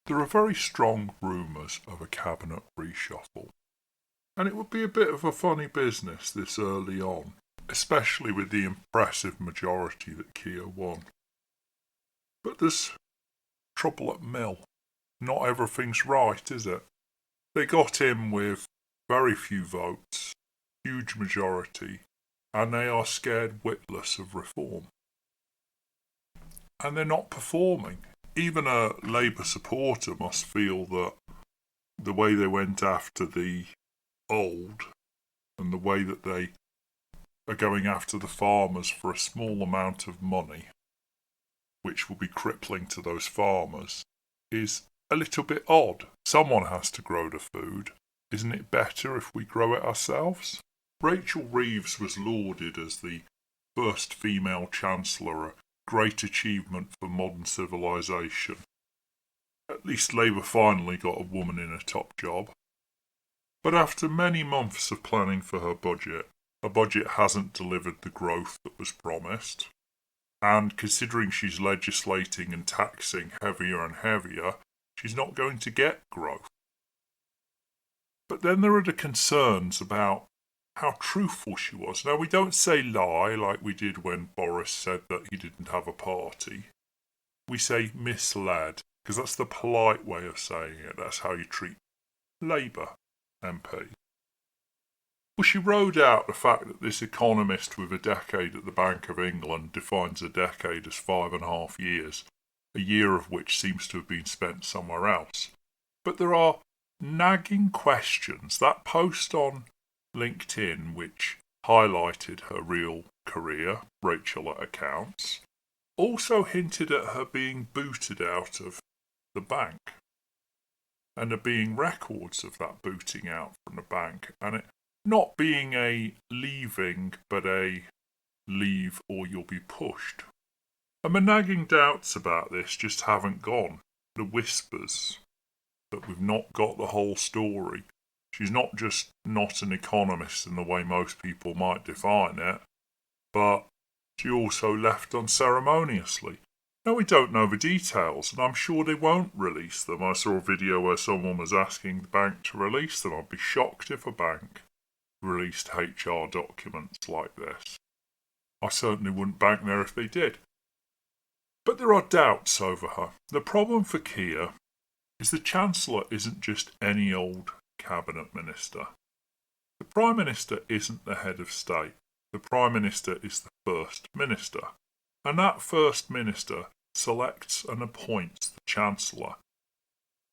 There are very strong rumours of a cabinet reshuffle, and it would be a bit of a funny business this early on, especially with the impressive majority that Keir won. But there's trouble at mill. Not everything's right, is it? They got in with very few votes, huge majority, and they are scared witless of reform. And they're not performing. Even a Labour supporter must feel that the way they went after the old and the way that they are going after the farmers for a small amount of money, which will be crippling to those farmers, is a little bit odd. Someone has to grow the food. Isn't it better if we grow it ourselves? Rachel Reeves was lauded as the first female Chancellor, a great achievement for modern civilization. At least Labour finally got a woman in a top job. But after many months of planning for her budget hasn't delivered the growth that was promised. And considering she's legislating and taxing heavier and heavier, she's not going to get growth. But then there are the concerns about how truthful she was. Now, we don't say lie like we did when Boris said that he didn't have a party. We say misled, because that's the polite way of saying it. That's how you treat Labour MP. Well, she rode out the fact that this economist with a decade at the Bank of England defines a decade as 5.5 years, a year of which seems to have been spent somewhere else. But there are nagging questions. That post on LinkedIn, which highlighted her real career, Rachel at accounts, also hinted at her being booted out of the bank. And there being records of that booting out from the bank, and it not being a leaving, but a leave or you'll be pushed. And my nagging doubts about this just haven't gone. The whispers that we've not got the whole story. She's not just not an economist in the way most people might define it, but she also left unceremoniously. Now, we don't know the details, and I'm sure they won't release them. I saw a video where someone was asking the bank to release them. I'd be shocked if a bank released HR documents like this. I certainly wouldn't bank there if they did. But there are doubts over her. The problem for Keir is the Chancellor isn't just any old cabinet minister. The Prime Minister isn't the head of state. The Prime Minister is the First Minister. And that First Minister selects and appoints the Chancellor.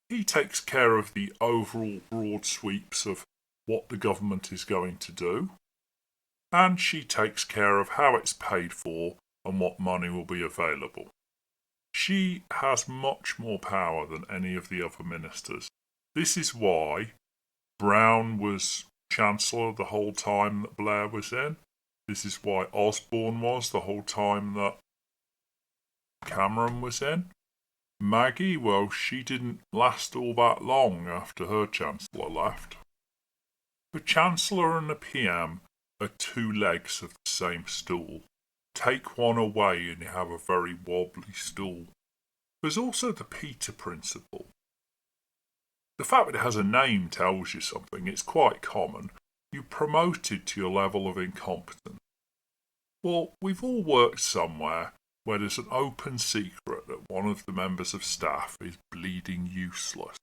He takes care of the overall broad sweeps of what the government is going to do, and she takes care of how it's paid for and what money will be available. She has much more power than any of the other ministers. This is why Brown was Chancellor the whole time that Blair was in. This is why Osborne was the whole time that Cameron was in. Maggie, well, she didn't last all that long after her Chancellor left. The Chancellor and the PM are two legs of the same stool. Take one away and you have a very wobbly stool. There's also the Peter principle. The fact that it has a name tells you something. It's quite common. You're promoted to your level of incompetence. Well, we've all worked somewhere where there's an open secret that one of the members of staff is bleeding useless.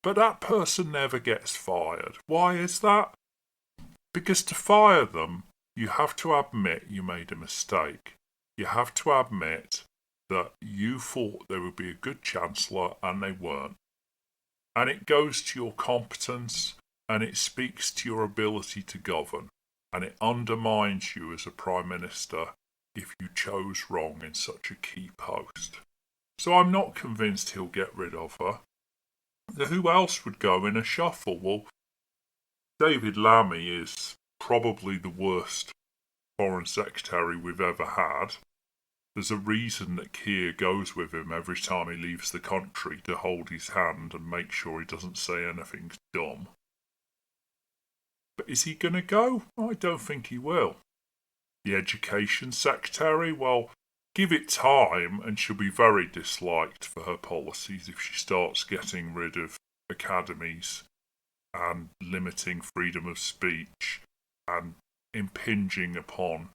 But that person never gets fired. Why is that? Because to fire them, you have to admit you made a mistake. You have to admit that you thought they would be a good Chancellor and they weren't. And it goes to your competence and it speaks to your ability to govern. And it undermines you as a Prime Minister if you chose wrong in such a key post. So I'm not convinced he'll get rid of her. Who else would go in a shuffle? Well, David Lammy is probably the worst Foreign Secretary we've ever had. There's a reason that Keir goes with him every time he leaves the country to hold his hand and make sure he doesn't say anything dumb. But is he going to go? I don't think he will. The Education Secretary? Well, give it time and she'll be very disliked for her policies if she starts getting rid of academies and limiting freedom of speech and impinging upon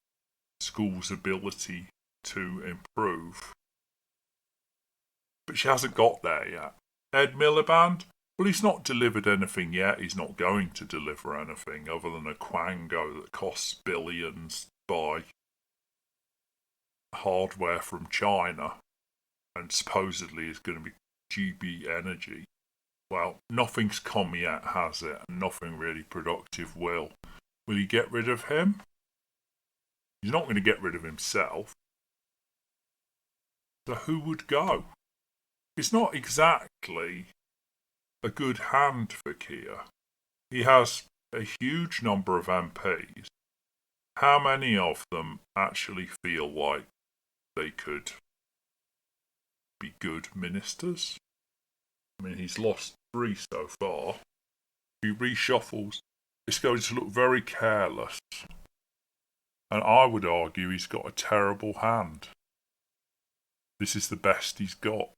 schools' ability to improve. But she hasn't got there yet. Ed Miliband, well, he's not delivered anything yet. He's not going to deliver anything other than a quango that costs billions by hardware from China and supposedly is going to be GB Energy. Well, nothing's come yet, has it? And nothing really productive will. Will he get rid of him? He's not going to get rid of himself. So who would go? It's not exactly a good hand for Keir. He has a huge number of MPs. How many of them actually feel like they could be good ministers? I mean, he's lost 3 so far. If he reshuffles, it's going to look very careless. And I would argue he's got a terrible hand. This is the best he's got.